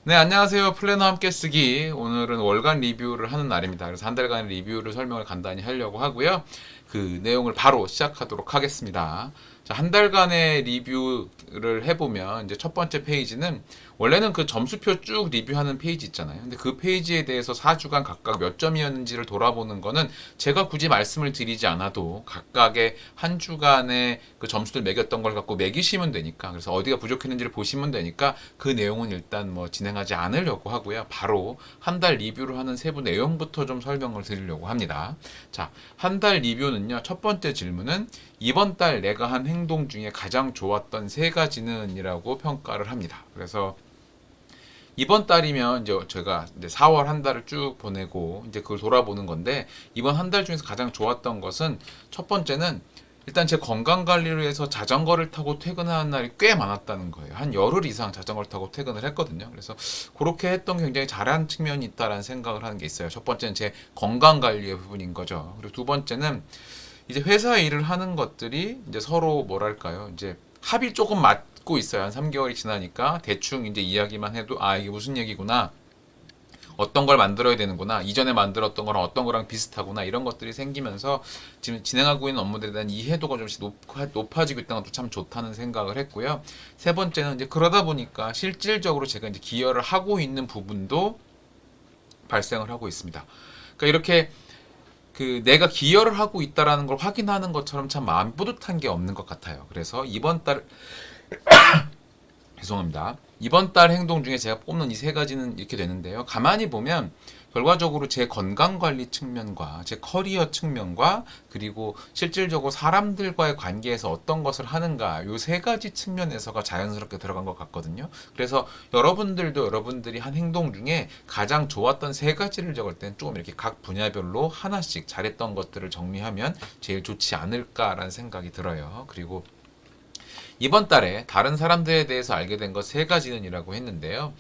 네, 안녕하세요. 플래너 함께 쓰기. 오늘은 월간 리뷰를 하는 날입니다. 그래서 한 달간 리뷰를 설명을 간단히 하려고 하고요. 그 내용을 바로 시작하도록 하겠습니다. 자, 한 달간의 리뷰를 해보면 이제 첫 번째 페이지는 원래는 그 점수표 쭉 리뷰하는 페이지 있잖아요. 근데 그 페이지에 대해서 4주간 각각 몇 점이었는지를 돌아보는 거는 제가 굳이 말씀을 드리지 않아도 각각의 한 주간의 그 점수를 매겼던 걸 갖고 매기시면 되니까, 그래서 어디가 부족했는지를 보시면 되니까 그 내용은 일단 뭐 진행하지 않으려고 하고요. 바로 한 달 리뷰를 하는 세부 내용부터 좀 설명을 드리려고 합니다. 자, 한 달 리뷰는요. 첫 번째 질문은 이번 달 내가 한 행동 중에 가장 좋았던 세 가지는 이라고 평가를 합니다. 그래서 이번 달이면 이제 제가 이제 4월 한 달을 쭉 보내고 이제 그걸 돌아보는 건데, 이번 한 달 중에서 가장 좋았던 것은 첫 번째는 일단 제 건강 관리를 위해서 자전거를 타고 퇴근하는 날이 꽤 많았다는 거예요. 한 열흘 이상 자전거를 타고 퇴근을 했거든요. 그래서 그렇게 했던 게 굉장히 잘한 측면이 있다라는 생각을 하는 게 있어요. 첫 번째는 제 건강 관리의 부분인 거죠. 그리고 두 번째는 이제 회사 일을 하는 것들이 이제 서로 뭐랄까요, 이제 합이 조금 맞고 있어요. 한 3개월이 지나니까 대충 이제 이야기만 해도 아, 이게 무슨 얘기구나, 어떤 걸 만들어야 되는구나, 이전에 만들었던 거랑 어떤 거랑 비슷하구나, 이런 것들이 생기면서 지금 진행하고 있는 업무들에 대한 이해도가 좀씩 높아지고 있다는 것도 참 좋다는 생각을 했고요. 세 번째는 이제 그러다 보니까 실질적으로 제가 이제 기여를 하고 있는 부분도 발생을 하고 있습니다. 그러니까 이렇게 그 내가 기여를 하고 있다라는 걸 확인하는 것처럼 참 마음 뿌듯한 게 없는 것 같아요. 그래서 이번 달 죄송합니다. 이번 달 행동 중에 제가 뽑는 이 세 가지는 이렇게 되는데요. 가만히 보면 결과적으로 제 건강 관리 측면과 제 커리어 측면과 그리고 실질적으로 사람들과의 관계에서 어떤 것을 하는가, 요 세 가지 측면에서가 자연스럽게 들어간 것 같거든요. 그래서 여러분들도 여러분들이 한 행동 중에 가장 좋았던 세 가지를 적을 땐 조금 이렇게 각 분야별로 하나씩 잘했던 것들을 정리하면 제일 좋지 않을까라는 생각이 들어요. 그리고 이번 달에 다른 사람들에 대해서 알게 된 것 세 가지는이라고 했는데요.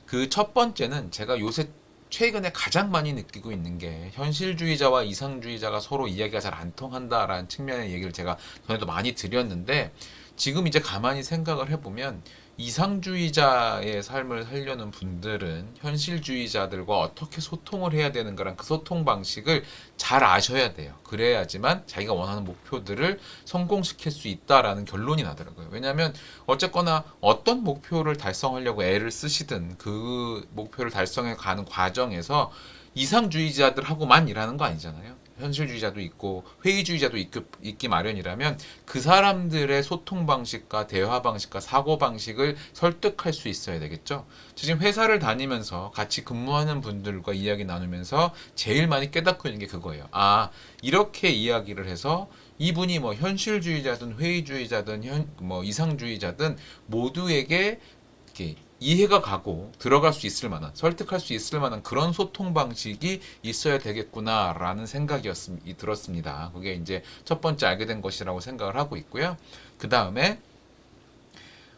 그 첫 번째는 제가 요새 최근에 가장 많이 느끼고 있는 게 현실주의자와 이상주의자가 서로 이야기가 잘 안 통한다라는 측면의 얘기를 제가 전에도 많이 드렸는데, 지금 이제 가만히 생각을 해보면 이상주의자의 삶을 살려는 분들은 현실주의자들과 어떻게 소통을 해야 되는가랑 그 소통 방식을 잘 아셔야 돼요. 그래야지만 자기가 원하는 목표들을 성공시킬 수 있다라는 결론이 나더라고요. 왜냐하면 어쨌거나 어떤 목표를 달성하려고 애를 쓰시든 그 목표를 달성해 가는 과정에서 이상주의자들하고만 일하는 거 아니잖아요. 현실주의자도 있고 회의주의자도 있기 마련이라면 그 사람들의 소통 방식과 대화 방식과 사고 방식을 설득할 수 있어야 되겠죠. 지금 회사를 다니면서 같이 근무하는 분들과 이야기 나누면서 제일 많이 깨닫고 있는 게 그거예요. 아, 이렇게 이야기를 해서 이분이 뭐 현실주의자든 회의주의자든 뭐 이상주의자든 모두에게 이렇게 이해가 가고 들어갈 수 있을 만한, 설득할 수 있을 만한 그런 소통 방식이 있어야 되겠구나라는 생각이 들었습니다. 그게 이제 첫 번째 알게 된 것이라고 생각을 하고 있고요. 그 다음에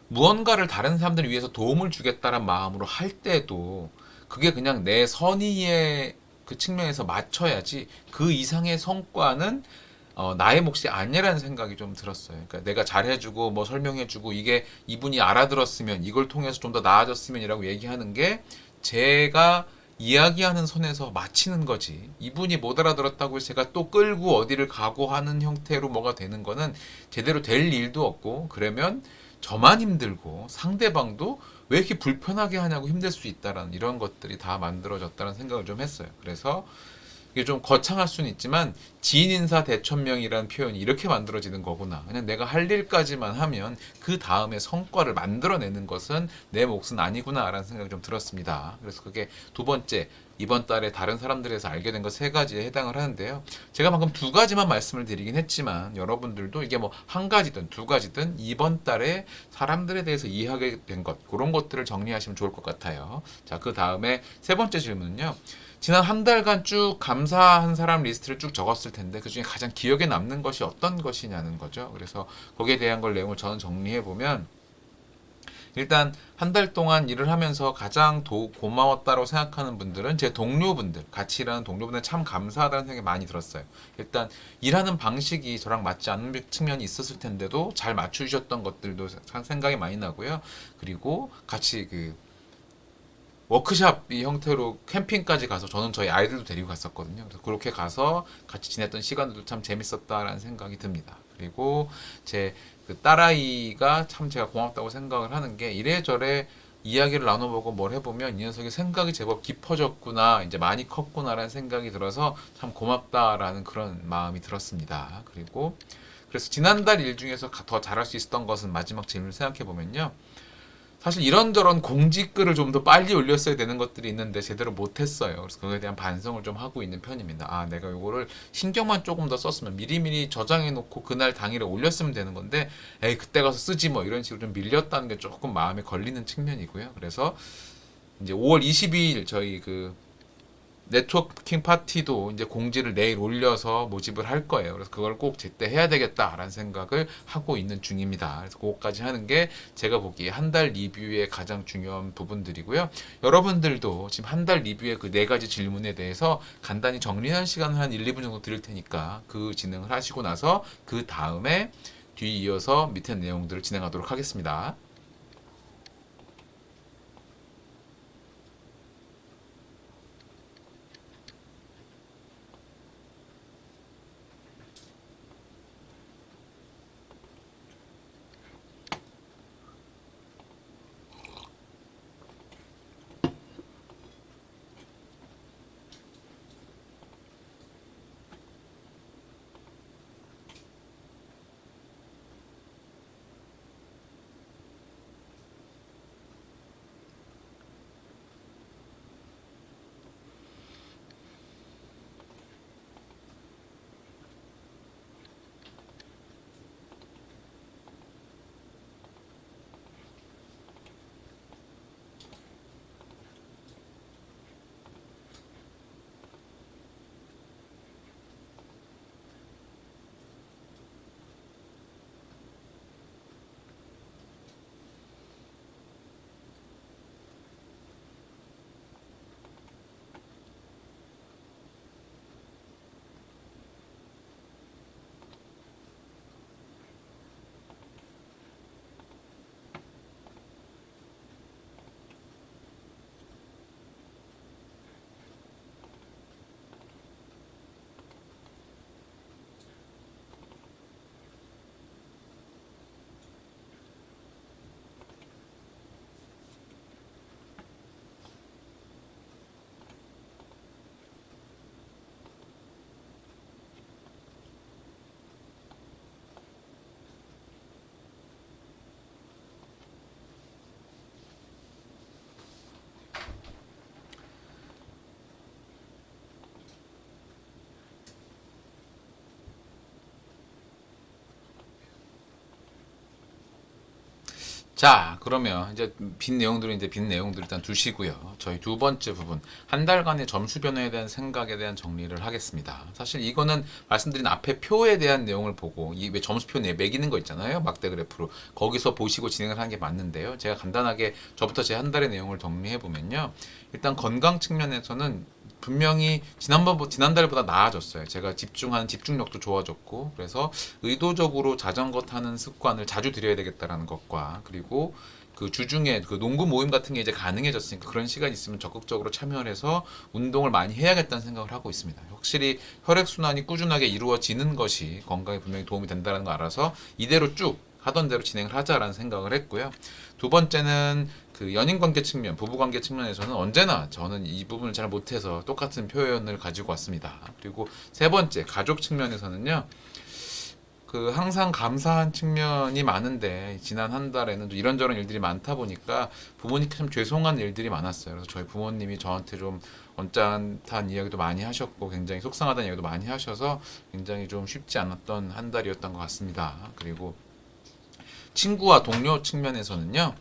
무언가를 다른 사람들을 위해서 도움을 주겠다는 마음으로 할 때도 그게 그냥 내 선의의 그 측면에서 맞춰야지 그 이상의 성과는 나의 몫이 아니라는 생각이 좀 들었어요. 그러니까 내가 잘해주고 뭐 설명해주고 이게 이분이 알아들었으면, 이걸 통해서 좀 더 나아졌으면이라고 얘기하는 게 제가 이야기하는 선에서 마치는 거지, 이분이 못 알아들었다고 해서 제가 또 끌고 어디를 가고 하는 형태로 뭐가 되는 거는 제대로 될 일도 없고, 그러면 저만 힘들고 상대방도 왜 이렇게 불편하게 하냐고 힘들 수 있다라는 이런 것들이 다 만들어졌다는 생각을 좀 했어요. 그래서 이게 좀 거창할 수는 있지만 지인인사 대천명이라는 표현이 이렇게 만들어지는 거구나. 그냥 내가 할 일까지만 하면 그 다음에 성과를 만들어내는 것은 내 몫은 아니구나라는 생각이 좀 들었습니다. 그래서 그게 두 번째, 이번 달에 다른 사람들에서 알게 된 것 세 가지에 해당을 하는데요. 제가 방금 두 가지만 말씀을 드리긴 했지만 여러분들도 이게 뭐 한 가지든 두 가지든 이번 달에 사람들에 대해서 이해하게 된 것, 그런 것들을 정리하시면 좋을 것 같아요. 자, 그 다음에 세 번째 질문은요. 지난 한 달간 쭉 감사한 사람 리스트를 쭉 적었을 텐데 그 중에 가장 기억에 남는 것이 어떤 것이냐는 거죠. 그래서 거기에 대한 걸 내용을 저는 정리해 보면, 일단 한 달 동안 일을 하면서 가장 고마웠다고 생각하는 분들은 제 동료분들, 같이 일하는 동료분들 참 감사하다는 생각이 많이 들었어요. 일단 일하는 방식이 저랑 맞지 않는 측면이 있었을 텐데도 잘 맞추셨던 것들도 생각이 많이 나고요. 그리고 같이 그 워크샵 이 형태로 캠핑까지 가서 저는 저희 아이들도 데리고 갔었거든요. 그래서 그렇게 가서 같이 지냈던 시간들도 참 재밌었다라는 생각이 듭니다. 그리고 제 그 딸아이가 참 제가 고맙다고 생각을 하는 게 이래저래 이야기를 나눠보고 뭘 해보면 이 녀석의 생각이 제법 깊어졌구나, 이제 많이 컸구나라는 생각이 들어서 참 고맙다라는 그런 마음이 들었습니다. 그리고 그래서 지난달 일 중에서 더 잘할 수 있었던 것은 마지막 질문을 생각해 보면요. 사실 이런저런 공지글을 좀 더 빨리 올렸어야 되는 것들이 있는데 제대로 못했어요. 그래서 그거에 대한 반성을 좀 하고 있는 편입니다. 아, 내가 이거를 신경만 조금 더 썼으면 미리미리 저장해 놓고 그날 당일에 올렸으면 되는 건데, 에이, 그때 가서 쓰지 뭐 이런 식으로 좀 밀렸다는 게 조금 마음에 걸리는 측면이고요. 그래서 이제 5월 22일 저희 그 네트워킹 파티도 이제 공지를 내일 올려서 모집을 할 거예요. 그래서 그걸 꼭 제때 해야 되겠다라는 생각을 하고 있는 중입니다. 그래서 그것까지 하는 게 제가 보기에 한 달 리뷰의 가장 중요한 부분들이고요. 여러분들도 지금 한 달 리뷰의 그 네 가지 질문에 대해서 간단히 정리하는 시간을 한 1, 2분 정도 드릴 테니까 그 진행을 하시고 나서 그 다음에 뒤이어서 밑에 내용들을 진행하도록 하겠습니다. 자, 그러면 이제 빈 내용들은 이제 빈 내용들 일단 두시고요. 저희 두 번째 부분, 한 달간의 점수 변화에 대한 생각에 대한 정리를 하겠습니다. 사실 이거는 말씀드린 앞에 표에 대한 내용을 보고 이 왜 점수표 매기는 거 있잖아요. 막대 그래프로. 거기서 보시고 진행을 하는 게 맞는데요. 제가 간단하게 저부터 제 한 달의 내용을 정리해 보면요. 일단 건강 측면에서는 분명히 지난달보다 나아졌어요. 제가 집중하는 집중력도 좋아졌고, 그래서 의도적으로 자전거 타는 습관을 자주 들여야 되겠다라는 것과, 그리고 그 주중에 그 농구 모임 같은 게 이제 가능해졌으니까 그런 시간이 있으면 적극적으로 참여를 해서 운동을 많이 해야겠다는 생각을 하고 있습니다. 확실히 혈액순환이 꾸준하게 이루어지는 것이 건강에 분명히 도움이 된다는 거 알아서 이대로 쭉 하던 대로 진행을 하자라는 생각을 했고요. 두 번째는 그 연인관계 측면, 부부관계 측면에서는 언제나 저는 이 부분을 잘 못해서 똑같은 표현을 가지고 왔습니다. 그리고 세 번째, 가족 측면에서는요. 그 항상 감사한 측면이 많은데 지난 한 달에는 이런저런 일들이 많다 보니까 부모님께 참 죄송한 일들이 많았어요. 그래서 저희 부모님이 저한테 좀 언짢다는 이야기도 많이 하셨고 굉장히 속상하다는 이야기도 많이 하셔서 굉장히 좀 쉽지 않았던 한 달이었던 것 같습니다. 그리고 친구와 동료 측면에서는요.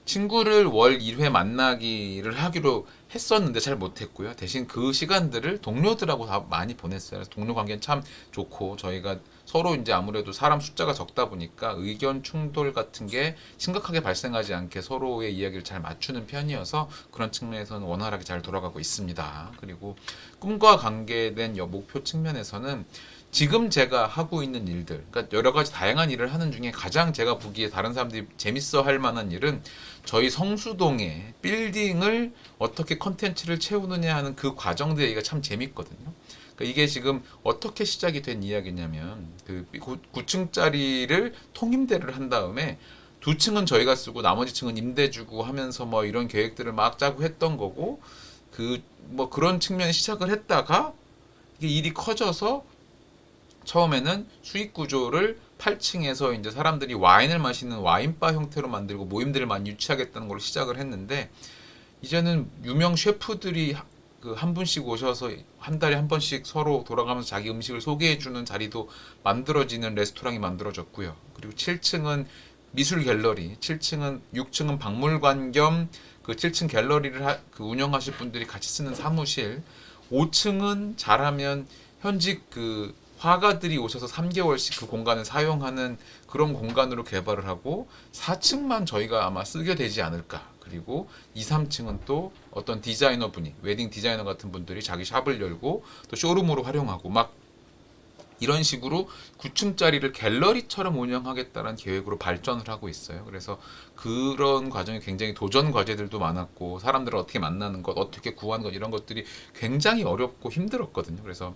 친구를 월 1회 만나기를 하기로 했었는데 잘 못했고요. 대신 그 시간들을 동료들하고 다 많이 보냈어요. 그래서 동료 관계는 참 좋고 저희가 서로 이제 아무래도 사람 숫자가 적다 보니까 의견 충돌 같은 게 심각하게 발생하지 않게 서로의 이야기를 잘 맞추는 편이어서 그런 측면에서는 원활하게 잘 돌아가고 있습니다. 그리고 꿈과 관계된 목표 측면에서는 지금 제가 하고 있는 일들, 그러니까 여러 가지 다양한 일을 하는 중에 가장 제가 보기에 다른 사람들이 재밌어 할 만한 일은 저희 성수동의 빌딩을 어떻게 컨텐츠를 채우느냐 하는 그 과정들 얘기가 참 재밌거든요. 그러니까 이게 지금 어떻게 시작이 된 이야기냐면 그 9층짜리를 통임대를 한 다음에 두 층은 저희가 쓰고 나머지 층은 임대 주고 하면서 뭐 이런 계획들을 막 짜고 했던 거고 그 뭐 그런 측면에 시작을 했다가 이게 일이 커져서 처음에는 수익 구조를 8층에서 이제 사람들이 와인을 마시는 와인바 형태로 만들고 모임들을 많이 유치하겠다는 걸로 시작을 했는데 이제는 유명 셰프들이 그 한 분씩 오셔서 한 달에 한 번씩 서로 돌아가면서 자기 음식을 소개해주는 자리도 만들어지는 레스토랑이 만들어졌고요. 그리고 7층은 미술 갤러리, 7층은 6층은 박물관 겸 그 7층 갤러리를 그 운영하실 분들이 같이 쓰는 사무실, 5층은 잘하면 현직 그 화가들이 오셔서 3개월씩 그 공간을 사용하는 그런 공간으로 개발을 하고 4층만 저희가 아마 쓰게 되지 않을까. 그리고 2, 3층은 또 어떤 디자이너 분이 웨딩 디자이너 같은 분들이 자기 샵을 열고 또 쇼룸으로 활용하고 막 이런 식으로 9층짜리를 갤러리처럼 운영하겠다는 계획으로 발전을 하고 있어요. 그래서 그런 과정이 굉장히 도전 과제들도 많았고 사람들을 어떻게 만나는 것, 어떻게 구하는 것 이런 것들이 굉장히 어렵고 힘들었거든요. 그래서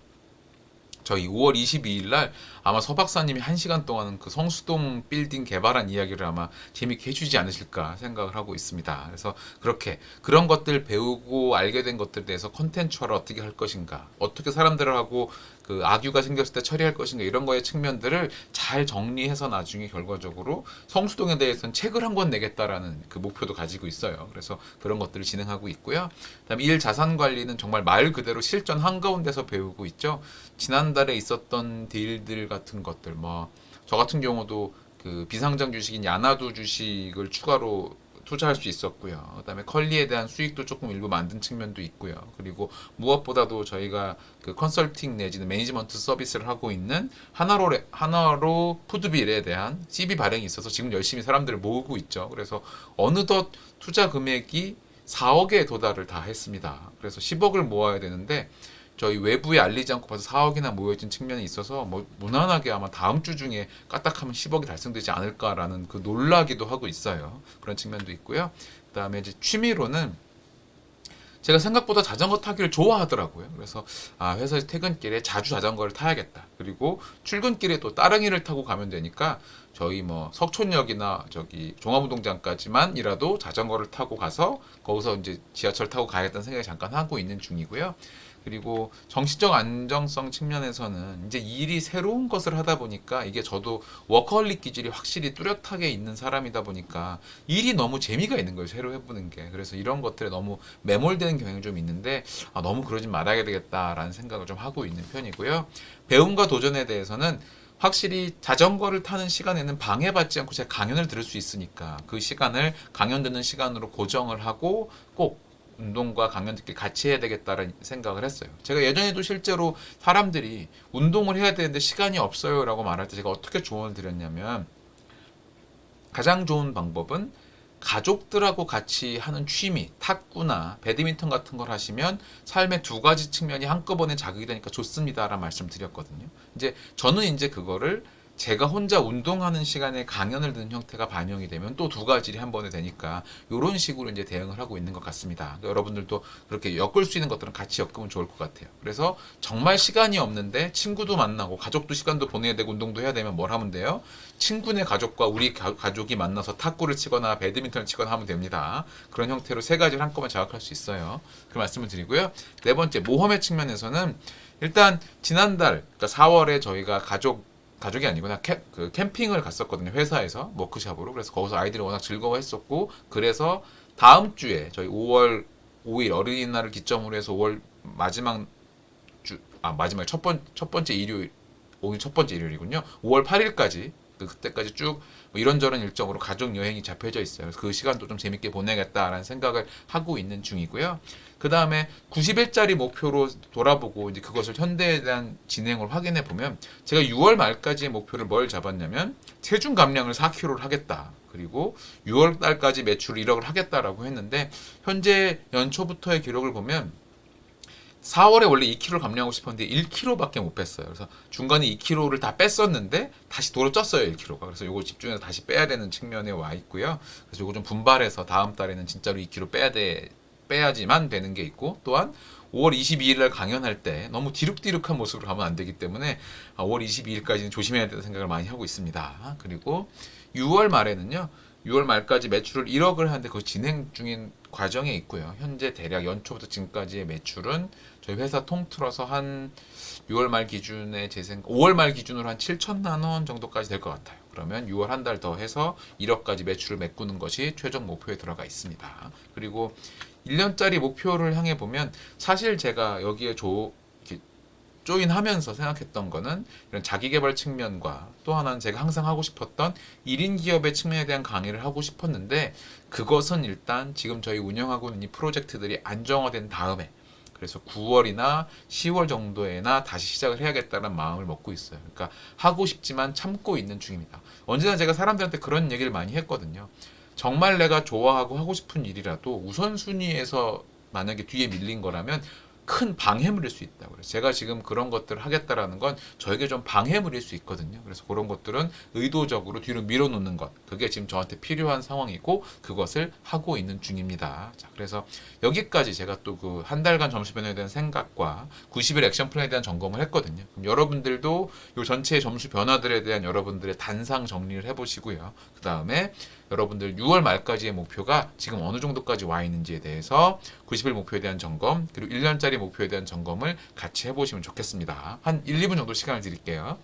저희 5월 22일 날 아마 서 박사님이 1시간 동안 그 성수동 빌딩 개발한 이야기를 아마 재밌게 해주지 않으실까 생각을 하고 있습니다. 그래서 그렇게 그런 것들 배우고 알게 된 것들에 대해서 컨텐츠화를 어떻게 할 것인가, 어떻게 사람들하고 그 악유가 생겼을 때 처리할 것인가 이런 거의 측면들을 잘 정리해서 나중에 결과적으로 성수동에 대해서는 책을 한 권 내겠다라는 그 목표도 가지고 있어요. 그래서 그런 것들을 진행하고 있고요. 그다음에 일 자산 관리는 정말 말 그대로 실전 한가운데서 배우고 있죠. 지난달에 있었던 딜들 같은 것들 뭐 저 같은 경우도 그 비상장 주식인 야나두 주식을 추가로 투자할 수 있었고요. 그다음에 컬리에 대한 수익도 조금 일부 만든 측면도 있고요. 그리고 무엇보다도 저희가 그 컨설팅 내지는 매니지먼트 서비스를 하고 있는 하나로 푸드빌에 대한 CB 발행이 있어서 지금 열심히 사람들을 모으고 있죠. 그래서 어느덧 투자 금액이 4억에 도달을 다 했습니다. 그래서 10억을 모아야 되는데 저희 외부에 알리지 않고 벌써 4억이나 모여진 측면이 있어서 뭐 무난하게 아마 다음 주 중에 까딱하면 10억이 달성되지 않을까라는 그 놀라기도 하고 있어요. 그런 측면도 있고요. 그다음에 이제 취미로는 제가 생각보다 자전거 타기를 좋아하더라고요. 그래서 회사에서 퇴근길에 자주 자전거를 타야겠다. 그리고 출근길에 또 따릉이를 타고 가면 되니까 저희 뭐 석촌역이나 저기 종합운동장까지만이라도 자전거를 타고 가서 거기서 이제 지하철 타고 가야겠다는 생각을 잠깐 하고 있는 중이고요. 그리고 정신적 안정성 측면에서는 이제 일이 새로운 것을 하다 보니까 이게 저도 워커홀릭 기질이 확실히 뚜렷하게 있는 사람이다 보니까 일이 너무 재미가 있는 거예요. 새로 해보는 게. 그래서 이런 것들에 너무 매몰되는 경향이 좀 있는데 너무 그러지 말아야 되겠다라는 생각을 좀 하고 있는 편이고요. 배움과 도전에 대해서는 확실히 자전거를 타는 시간에는 방해받지 않고 제가 강연을 들을 수 있으니까 그 시간을 강연 듣는 시간으로 고정을 하고 꼭 운동과 강연 듣기 같이 해야 되겠다는 생각을 했어요. 제가 예전에도 실제로 사람들이 운동을 해야 되는데 시간이 없어요 라고 말할 때 제가 어떻게 조언을 드렸냐면 가장 좋은 방법은 가족들하고 같이 하는 취미, 탁구나 배드민턴 같은 걸 하시면 삶의 두 가지 측면이 한꺼번에 자극이 되니까 좋습니다라는 말씀 드렸거든요. 이제 저는 이제 그거를 제가 혼자 운동하는 시간에 강연을 듣는 형태가 반영이 되면 또 두 가지 일이 한 번에 되니까 이런 식으로 이제 대응을 하고 있는 것 같습니다. 여러분들도 그렇게 엮을 수 있는 것들은 같이 엮으면 좋을 것 같아요. 그래서 정말 시간이 없는데 친구도 만나고 가족도 시간도 보내야 되고 운동도 해야 되면 뭘 하면 돼요? 친구네 가족과 우리 가족이 만나서 탁구를 치거나 배드민턴을 치거나 하면 됩니다. 그런 형태로 세 가지를 한꺼번에 자극할 수 있어요. 그 말씀을 드리고요. 네 번째, 모험의 측면에서는 일단 지난달 그러니까 4월에 저희가 가족이 아니구나. 그 캠핑을 갔었거든요. 회사에서 워크숍으로. 그래서 거기서 아이들이 워낙 즐거워했었고 그래서 다음 주에 저희 5월 5일 어린이날을 기점으로 해서 5월 마지막 마지막 첫 번째 일요일 오늘 첫 번째 일요일이군요. 5월 8일까지 그때까지 쭉 이런저런 일정으로 가족 여행이 잡혀져 있어요. 그래서 그 시간도 좀 재밌게 보내겠다라는 생각을 하고 있는 중이고요. 그 다음에 90일짜리 목표로 돌아보고 이제 그것을 현대에 대한 진행을 확인해 보면 제가 6월 말까지의 목표를 뭘 잡았냐면 체중 감량을 4kg를 하겠다. 그리고 6월 달까지 매출 1억을 하겠다라고 했는데 현재 연초부터의 기록을 보면 4월에 원래 2kg를 감량하고 싶었는데 1kg밖에 못 뺐어요. 그래서 중간에 2kg를 다 뺐었는데 다시 도로 쪘어요, 1kg가. 그래서 이거 집중해서 다시 빼야 되는 측면에 와 있고요. 그래서 이거 좀 분발해서 다음 달에는 진짜로 2kg 빼야지만 되는 게 있고, 또한 5월 22일 날 강연할 때 너무 뒤룩뒤룩한 모습으로 가면 안 되기 때문에 5월 22일까지는 조심해야 된다는 생각을 많이 하고 있습니다. 그리고 6월 말에는요. 6월 말까지 매출을 1억을 하는데 그거 진행 중인 과정에 있고요. 현재 대략 연초부터 지금까지의 매출은 저희 회사 통틀어서 한 6월 말 기준에 5월 말 기준으로 한 7천만 원 정도까지 될 것 같아요. 그러면 6월 한 달 더 해서 1억까지 매출을 메꾸는 것이 최종 목표에 들어가 있습니다. 그리고 1년짜리 목표를 향해 보면 사실 제가 여기에 조인하면서 생각했던 거는 이런 자기계발 측면과 또 하나는 제가 항상 하고 싶었던 1인 기업의 측면에 대한 강의를 하고 싶었는데, 그것은 일단 지금 저희 운영하고 있는 이 프로젝트들이 안정화된 다음에, 그래서 9월이나 10월 정도에나 다시 시작을 해야겠다는 마음을 먹고 있어요. 그러니까 하고 싶지만 참고 있는 중입니다. 언제나 제가 사람들한테 그런 얘기를 많이 했거든요. 정말 내가 좋아하고 하고 싶은 일이라도 우선순위에서 만약에 뒤에 밀린 거라면 큰 방해물일 수 있다고. 그래서 제가 지금 그런 것들을 하겠다라는 건 저에게 좀 방해물일 수 있거든요. 그래서 그런 것들은 의도적으로 뒤로 밀어놓는 것, 그게 지금 저한테 필요한 상황이고 그것을 하고 있는 중입니다. 자, 그래서 여기까지 제가 또 그 한 달간 점수 변화에 대한 생각과 90일 액션 플랜에 대한 점검을 했거든요. 그럼 여러분들도 이 전체의 점수 변화들에 대한 여러분들의 단상 정리를 해보시고요. 그 다음에 여러분들 6월 말까지의 목표가 지금 어느 정도까지 와 있는지에 대해서 90일 목표에 대한 점검, 그리고 1년짜리 목표에 대한 점검을 같이 해보시면 좋겠습니다. 한 1, 2분 정도 시간을 드릴게요.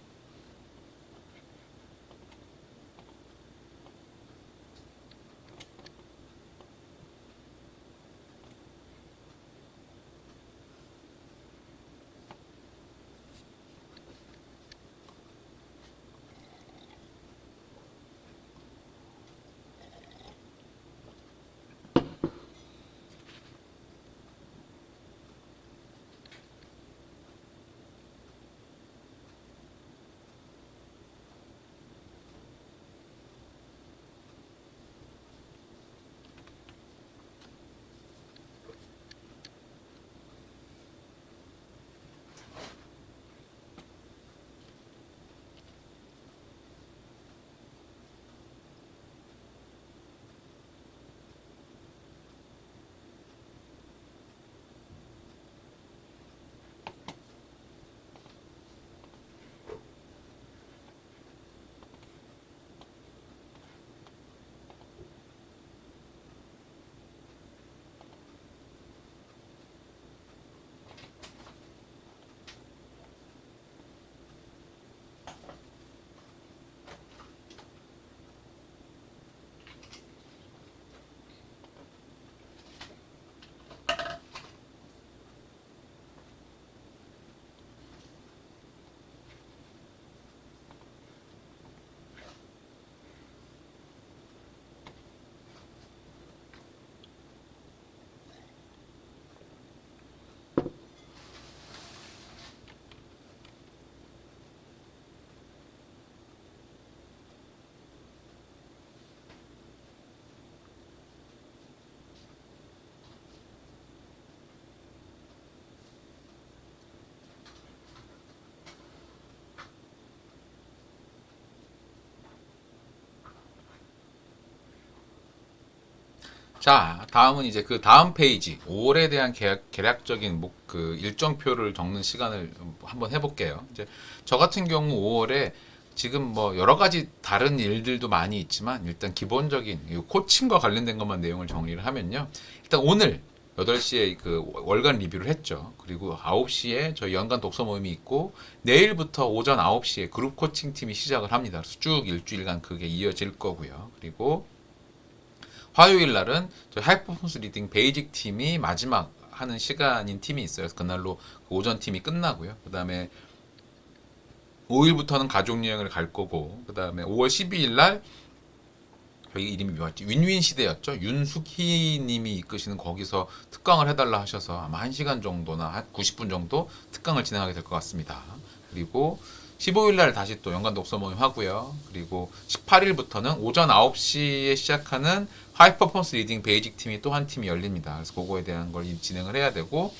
자, 다음은 이제 그 다음 페이지 5월에 대한 계략적인 그 일정표를 적는 시간을 한번 해볼게요. 이제 저 같은 경우 5월에 지금 뭐 여러 가지 다른 일들도 많이 있지만 일단 기본적인 이 코칭과 관련된 것만 내용을 정리를 하면요. 일단 오늘 8시에 그 월간 리뷰를 했죠. 그리고 9시에 저희 연간 독서 모임이 있고 내일부터 오전 9시에 그룹 코칭 팀이 시작을 합니다. 그래서 쭉 일주일간 그게 이어질 거고요. 그리고 화요일 날은 저희 하이퍼포먼스 리딩 베이직 팀이 마지막 하는 시간인 팀이 있어요. 그래서 그날로 그 오전 팀이 끝나고요. 그 다음에 5일부터는 가족 여행을 갈 거고, 그 다음에 5월 12일 날 저희 이름이 뭐였지? 윈윈 시대였죠. 윤숙희 님이 이끄시는 거기서 특강을 해달라 하셔서 아마 1시간 정도나 한 90분 정도 특강을 진행하게 될 것 같습니다. 그리고 15일 날 다시 또 연간 독서 모임 하고요. 그리고 18일부터는 오전 9시에 시작하는 하이 퍼포먼스 리딩 베이직 팀이 또 한 팀이 열립니다. 그래서 그거에 대한 걸 진행을 해야 되고,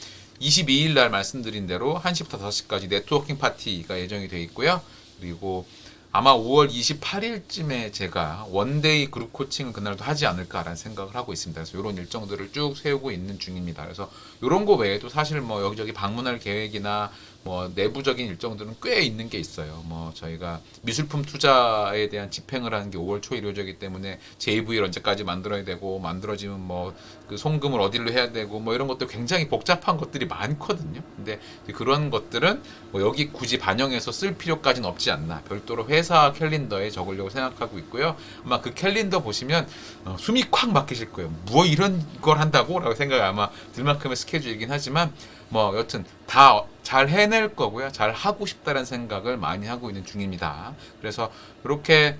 22일 날 말씀드린 대로 1시부터 5시까지 네트워킹 파티가 예정이 되어 있고요. 그리고 아마 5월 28일쯤에 제가 원데이 그룹 코칭을 그날도 하지 않을까라는 생각을 하고 있습니다. 그래서 이런 일정들을 쭉 세우고 있는 중입니다. 그래서 이런 거 외에도 사실 뭐 여기저기 방문할 계획이나 뭐 내부적인 일정들은 꽤 있는 게 있어요. 뭐 저희가 미술품 투자에 대한 집행을 하는 게 5월 초에 이루어지기 때문에 JV를 언제까지 만들어야 되고, 만들어지면 뭐 그 송금을 어디로 해야 되고 뭐 이런 것들 굉장히 복잡한 것들이 많거든요. 근데 그런 것들은 뭐 여기 굳이 반영해서 쓸 필요까지는 없지 않나, 별도로 회사 캘린더에 적으려고 생각하고 있고요. 아마 그 캘린더 보시면 숨이 콱 막히실 거예요. 뭐 이런 걸 한다고? 라고 생각이 아마 들 만큼의 스케줄이긴 하지만 뭐 여튼 다 잘 해낼 거고요. 잘 하고 싶다는 생각을 많이 하고 있는 중입니다. 그래서 이렇게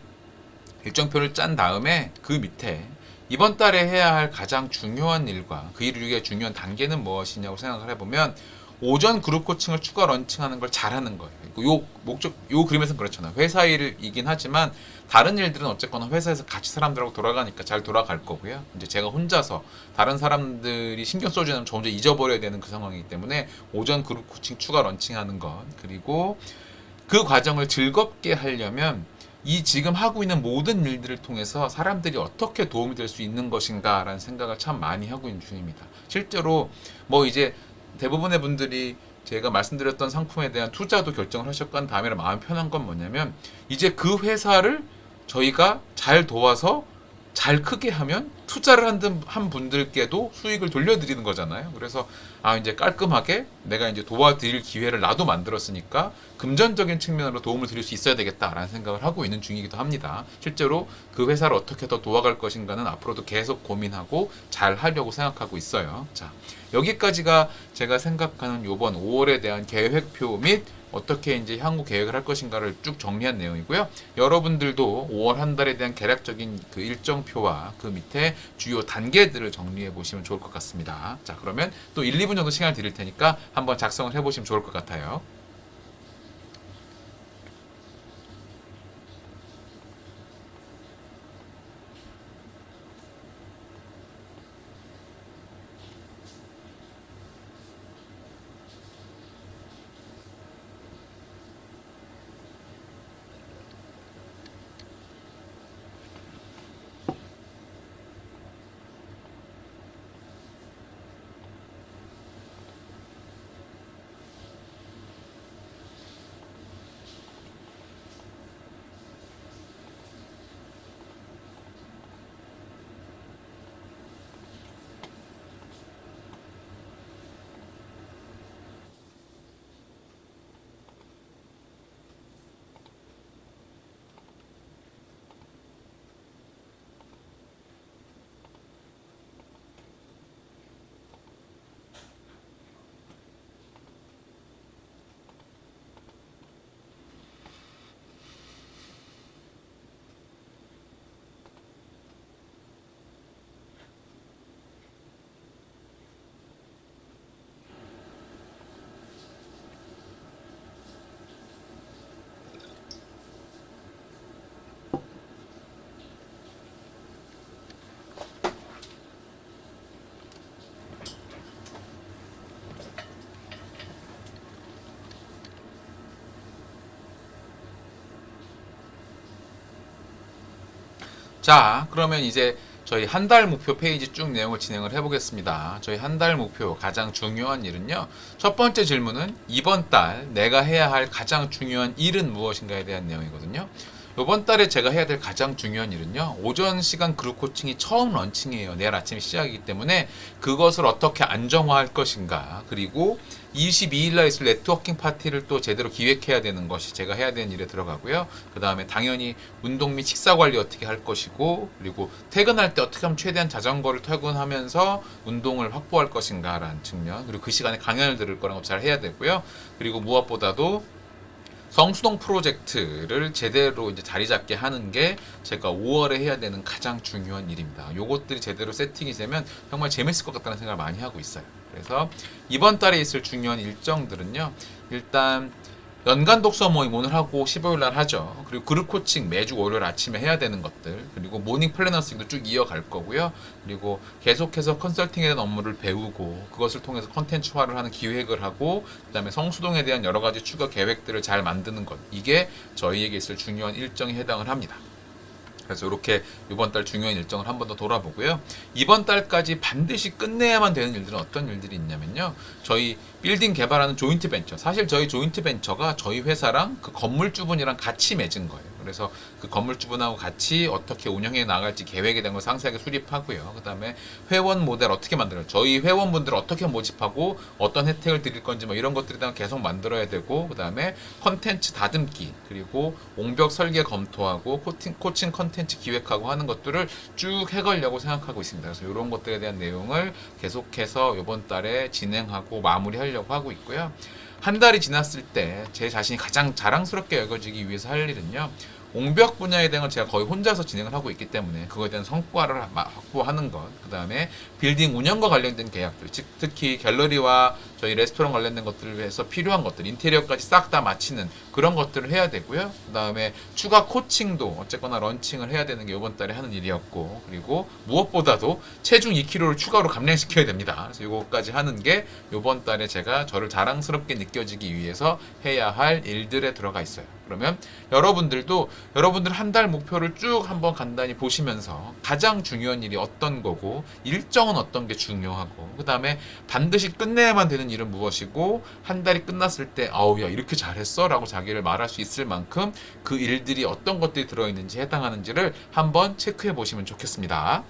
일정표를 짠 다음에 그 밑에 이번 달에 해야 할 가장 중요한 일과 그 일 위에 중요한 단계는 무엇이냐고 생각을 해보면, 오전 그룹 코칭을 추가 런칭하는 걸 잘하는 거예요. 요 목적, 요 그림에서는 그렇잖아요. 회사 일이긴 하지만 다른 일들은 어쨌거나 회사에서 같이 사람들하고 돌아가니까 잘 돌아갈 거고요. 이제 제가 혼자서 다른 사람들이 신경 써주면 저 혼자 잊어버려야 되는 그 상황이기 때문에 오전 그룹 코칭 추가 런칭하는 것, 그리고 그 과정을 즐겁게 하려면 이 지금 하고 있는 모든 일들을 통해서 사람들이 어떻게 도움이 될 수 있는 것인가라는 생각을 참 많이 하고 있는 중입니다. 실제로 뭐 이제 대부분의 분들이 제가 말씀드렸던 상품에 대한 투자도 결정을 하셨고 한 다음에 마음 편한 건 뭐냐면, 이제 그 회사를 저희가 잘 도와서 잘 크게 하면 투자를 한 분들께도 수익을 돌려드리는 거잖아요. 그래서 이제 깔끔하게 내가 이제 도와드릴 기회를 나도 만들었으니까 금전적인 측면으로 도움을 드릴 수 있어야 되겠다라는 생각을 하고 있는 중이기도 합니다. 실제로 그 회사를 어떻게 더 도와갈 것인가는 앞으로도 계속 고민하고 잘 하려고 생각하고 있어요. 자, 여기까지가 제가 생각하는 요번 5월에 대한 계획표 및 어떻게 이제 향후 계획을 할 것인가를 쭉 정리한 내용이고요. 여러분들도 5월 한 달에 대한 개략적인 그 일정표와 그 밑에 주요 단계들을 정리해 보시면 좋을 것 같습니다. 자, 그러면 또 1, 2분 정도 시간을 드릴 테니까 한번 작성을 해 보시면 좋을 것 같아요. 자, 그러면 이제 저희 한 달 목표 페이지 쭉 내용을 진행을 해보겠습니다. 저희 한 달 목표 가장 중요한 일은요. 첫 번째 질문은 이번 달 내가 해야 할 가장 중요한 일은 무엇인가에 대한 내용이거든요. 이번 달에 제가 해야 될 가장 중요한 일은요. 오전 시간 그룹 코칭이 처음 런칭이에요. 내일 아침 시작이기 때문에 그것을 어떻게 안정화할 것인가. 그리고 22일 날 있을 네트워킹 파티를 또 제대로 기획해야 되는 것이 제가 해야 되는 일에 들어가고요. 그 다음에 당연히 운동 및 식사 관리 어떻게 할 것이고, 그리고 퇴근할 때 어떻게 하면 최대한 자전거를 퇴근하면서 운동을 확보할 것인가라는 측면, 그리고 그 시간에 강연을 들을 거라는 거 잘 해야 되고요. 그리고 무엇보다도 성수동 프로젝트를 제대로 이제 자리 잡게 하는 게 제가 5월에 해야 되는 가장 중요한 일입니다. 요것들이 제대로 세팅이 되면 정말 재밌을 것 같다는 생각을 많이 하고 있어요. 그래서 이번 달에 있을 중요한 일정들은요. 일단 연간 독서 모임 오늘 하고 15일 날 하죠. 그리고 그룹 코칭 매주 월요일 아침에 해야 되는 것들, 그리고 모닝 플래너스도 쭉 이어갈 거고요. 그리고 계속해서 컨설팅에 대한 업무를 배우고 그것을 통해서 컨텐츠화를 하는 기획을 하고 그다음에 성수동에 대한 여러 가지 추가 계획들을 잘 만드는 것, 이게 저희에게 있을 중요한 일정에 해당을 합니다. 그래서 이렇게 이번 달 중요한 일정을 한 번 더 돌아보고요. 이번 달까지 반드시 끝내야만 되는 일들은 어떤 일들이 있냐면요. 저희 빌딩 개발하는 조인트 벤처. 사실 저희 조인트 벤처가 저희 회사랑 그 건물주분이랑 같이 맺은 거예요. 그래서 그 건물주분하고 같이 어떻게 운영해 나갈지 계획에 대한 걸 상세하게 수립하고요. 그 다음에 회원 모델 어떻게 만들어요. 저희 회원분들을 어떻게 모집하고 어떤 혜택을 드릴 건지 뭐 이런 것들에 대한 계속 만들어야 되고, 그 다음에 컨텐츠 다듬기, 그리고 옹벽 설계 검토하고 코칭 컨텐츠 기획하고 하는 것들을 쭉 해가려고 생각하고 있습니다. 그래서 이런 것들에 대한 내용을 계속해서 이번 달에 진행하고 마무리하려고 하고 있고요. 한 달이 지났을 때 제 자신이 가장 자랑스럽게 여겨지기 위해서 할 일은요. 옹벽 분야에 대한 걸 제가 거의 혼자서 진행을 하고 있기 때문에 그거에 대한 성과를 확보하는 것, 그 다음에 빌딩 운영과 관련된 계약들, 즉 특히 갤러리와 저희 레스토랑 관련된 것들을 위해서 필요한 것들, 인테리어까지 싹 다 마치는 그런 것들을 해야 되고요. 그 다음에 추가 코칭도 어쨌거나 런칭을 해야 되는 게 이번 달에 하는 일이었고, 그리고 무엇보다도 체중 2kg를 추가로 감량시켜야 됩니다. 그래서 이거까지 하는 게 이번 달에 제가 저를 자랑스럽게 느껴지기 위해서 해야 할 일들에 들어가 있어요. 그러면 여러분들도 여러분들 한 달 목표를 쭉 한번 간단히 보시면서 가장 중요한 일이 어떤 거고, 일정은 어떤 게 중요하고, 그 다음에 반드시 끝내야만 되는 일은 무엇이고, 한 달이 끝났을 때 아우 야 이렇게 잘했어 라고 자기를 말할 수 있을 만큼 그 일들이 어떤 것들이 들어있는지 해당하는지를 한번 체크해 보시면 좋겠습니다.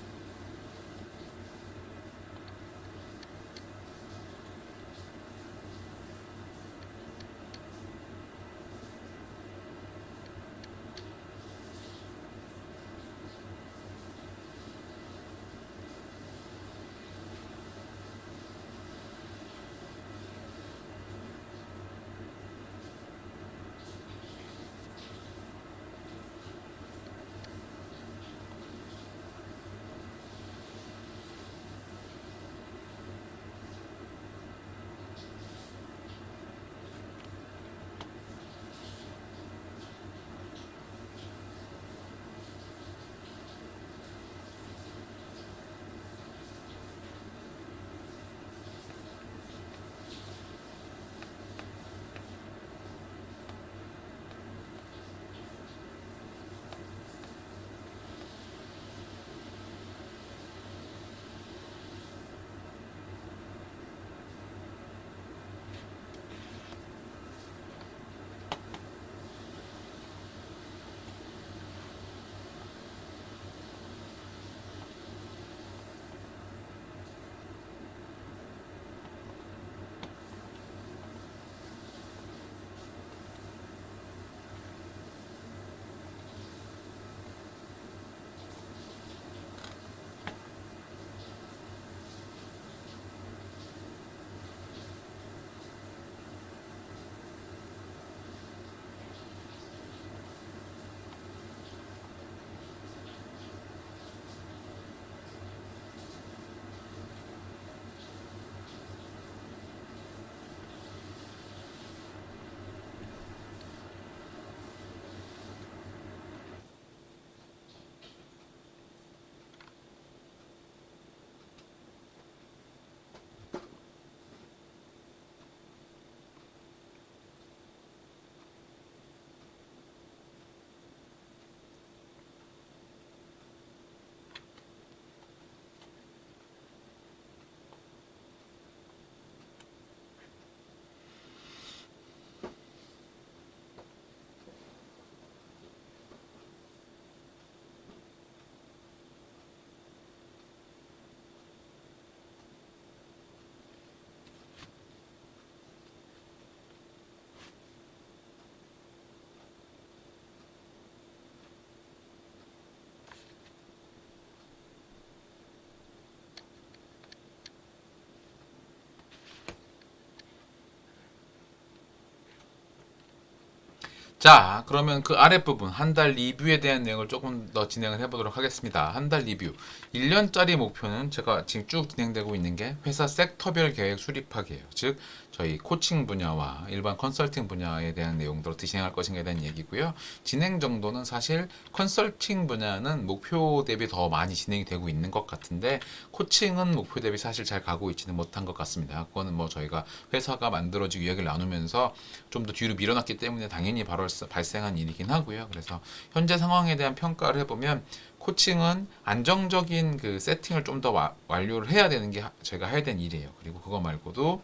자, 그러면 그 아랫부분 한 달 리뷰에 대한 내용을 조금 더 진행을 해보도록 하겠습니다. 한 달 리뷰. 1년짜리 목표는 제가 지금 쭉 진행되고 있는 게 회사 섹터별 계획 수립하기예요. 즉, 저희 코칭 분야와 일반 컨설팅 분야에 대한 내용들을 진행할 것인가에 대한 얘기고요. 진행 정도는 사실 컨설팅 분야는 목표 대비 더 많이 진행이 되고 있는 것 같은데 코칭은 목표 대비 사실 잘 가고 있지는 못한 것 같습니다. 그거는 뭐 저희가 회사가 만들어지고 이야기를 나누면서 좀 더 뒤로 밀어놨기 때문에 당연히 바로 발생한 일이긴 하고요. 그래서 현재 상황에 대한 평가를 해보면 코칭은 안정적인 그 세팅을 좀 더 완료를 해야 되는 게 제가 해야 되는 일이에요. 그리고 그거 말고도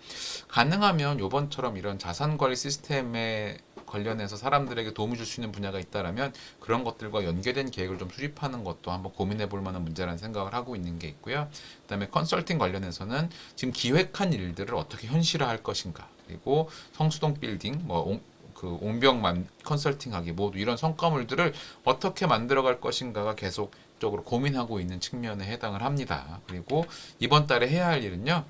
가능하면 요번처럼 이런 자산 관리 시스템에 관련해서 사람들에게 도움을 줄 수 있는 분야가 있다라면 그런 것들과 연계된 계획을 좀 수립하는 것도 한번 고민해 볼 만한 문제라는 생각을 하고 있는 게 있고요. 그다음에 컨설팅 관련해서는 지금 기획한 일들을 어떻게 현실화할 것인가, 그리고 성수동 빌딩, 그 옹병만 컨설팅하기 모두 이런 성과물들을 어떻게 만들어갈 것인가가 계속적으로 고민하고 있는 측면에 해당을 합니다. 그리고 이번 달에 해야 할 일은요,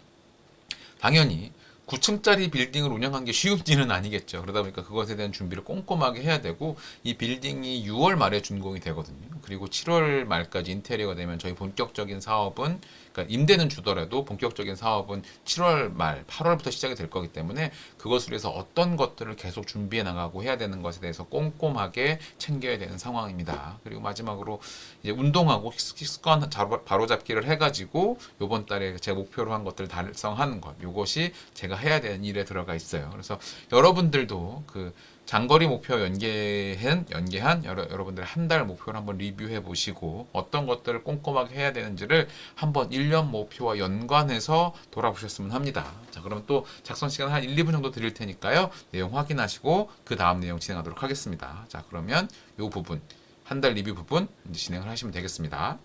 당연히 9층짜리 빌딩을 운영하는 게 쉬운 일은 아니겠죠. 그러다 보니까 그것에 대한 준비를 꼼꼼하게 해야 되고, 이 빌딩이 6월 말에 준공이 되거든요. 그리고 7월 말까지 인테리어가 되면 저희 본격적인 사업은, 그러니까 임대는 주더라도 본격적인 사업은 7월 말, 8월부터 시작이 될 거기 때문에 그것을 위해서 어떤 것들을 계속 준비해 나가고 해야 되는 것에 대해서 꼼꼼하게 챙겨야 되는 상황입니다. 그리고 마지막으로 이제 운동하고 습관 바로잡기를 해가지고 요번 달에 제 목표로 한 것들 달성하는 것, 요것이 제가 해야 되는 일에 들어가 있어요. 그래서 여러분들도 그 장거리 목표 연계한 여러분들의 한 달 목표를 한번 리뷰해 보시고 어떤 것들을 꼼꼼하게 해야 되는지를 한번 1년 목표와 연관해서 돌아보셨으면 합니다. 자, 그럼 또 작성 시간 한 1, 2분 정도 드릴 테니까요. 내용 확인하시고 그 다음 내용 진행하도록 하겠습니다. 자, 그러면 이 부분, 한 달 리뷰 부분 이제 진행을 하시면 되겠습니다.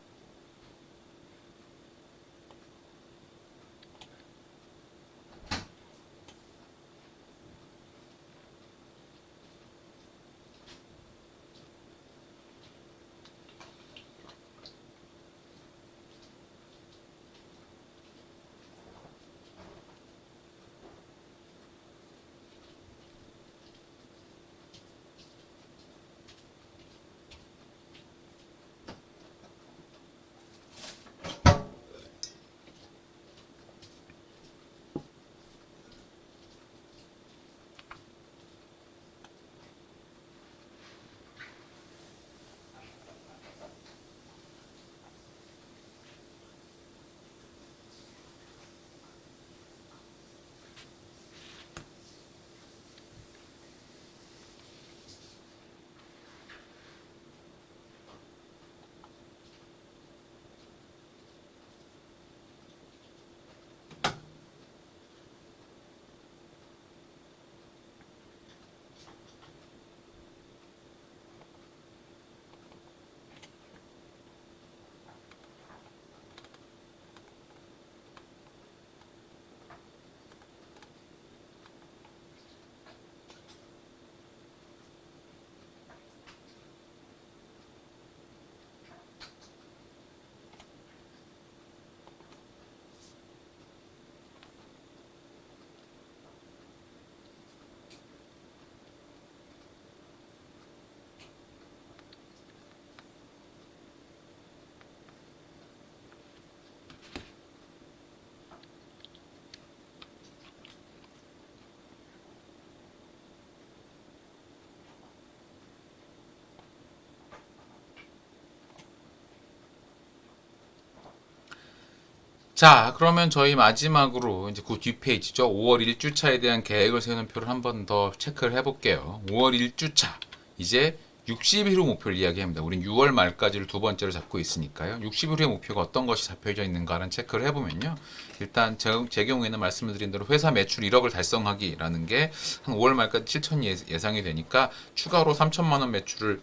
자, 그러면 저희 마지막으로 이제 그 뒷페이지죠. 5월 1주차에 대한 계획을 세우는 표를 한 번 더 체크를 해볼게요. 5월 1주차. 이제 60일 후 목표를 이야기합니다. 우린 6월 말까지를 두 번째로 잡고 있으니까요. 60일 후의 목표가 어떤 것이 잡혀져 있는가를 체크를 해보면요. 일단 제 경우에는 말씀을 드린 대로 회사 매출 1억을 달성하기라는 게 한 5월 말까지 7천 예상이 되니까 추가로 3천만 원 매출을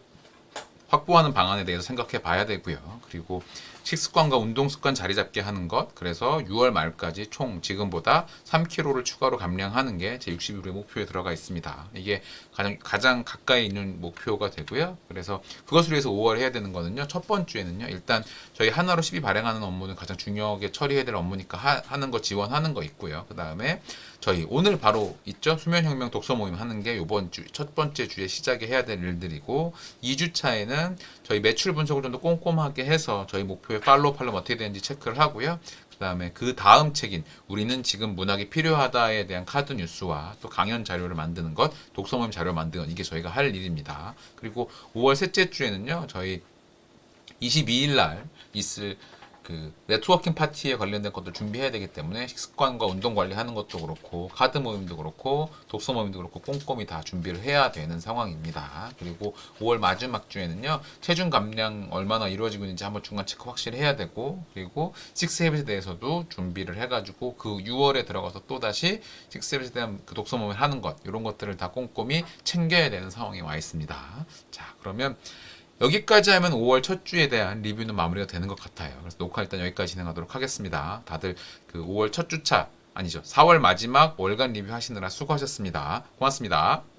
확보하는 방안에 대해서 생각해 봐야 되고요. 그리고 식습관과 운동 습관 자리 잡게 하는 것. 그래서 6월 말까지 총 지금보다 3kg를 추가로 감량하는 게 제 60일의 목표에 들어가 있습니다. 이게 가장 가까이 있는 목표가 되고요. 그래서 그것을 위해서 5월 해야 되는 거는요. 첫 번째는요. 일단 저희 한화로 12 발행하는 업무는 가장 중요하게 처리해야 될 업무니까 하는 거 지원하는 거 있고요. 그 다음에 저희 오늘 바로 있죠. 수면혁명 독서 모임 하는 게 이번 주 첫 번째 주에 시작에 해야 될 일들이고 2주 차에는 저희 매출 분석을 좀 더 꼼꼼하게 해서 저희 목표의 팔로우 어떻게 되는지 체크를 하고요. 그 다음에 그 다음 책인 우리는 지금 문학이 필요하다에 대한 카드 뉴스와 또 강연 자료를 만드는 것, 독서 모임 자료 만드는 것, 이게 저희가 할 일입니다. 그리고 5월 셋째 주에는요. 저희 22일 날 있을 그 네트워킹 파티에 관련된 것도 준비해야 되기 때문에 식습관과 운동 관리하는 것도 그렇고 카드 모임도 그렇고 독서 모임도 그렇고 꼼꼼히 다 준비를 해야 되는 상황입니다. 그리고 5월 마지막 주에는요. 체중 감량 얼마나 이루어지고 있는지 한번 중간 체크 확실히 해야 되고 그리고 식스헤빗에 대해서도 준비를 해가지고 그 6월에 들어가서 또다시 식스헤빗에 대한 그 독서 모임을 하는 것 이런 것들을 다 꼼꼼히 챙겨야 되는 상황에 와 있습니다. 자 그러면 여기까지 하면 5월 첫 주에 대한 리뷰는 마무리가 되는 것 같아요. 그래서 녹화 일단 여기까지 진행하도록 하겠습니다. 다들 그 5월 첫 주차 아니죠. 4월 마지막 월간 리뷰 하시느라 수고하셨습니다. 고맙습니다.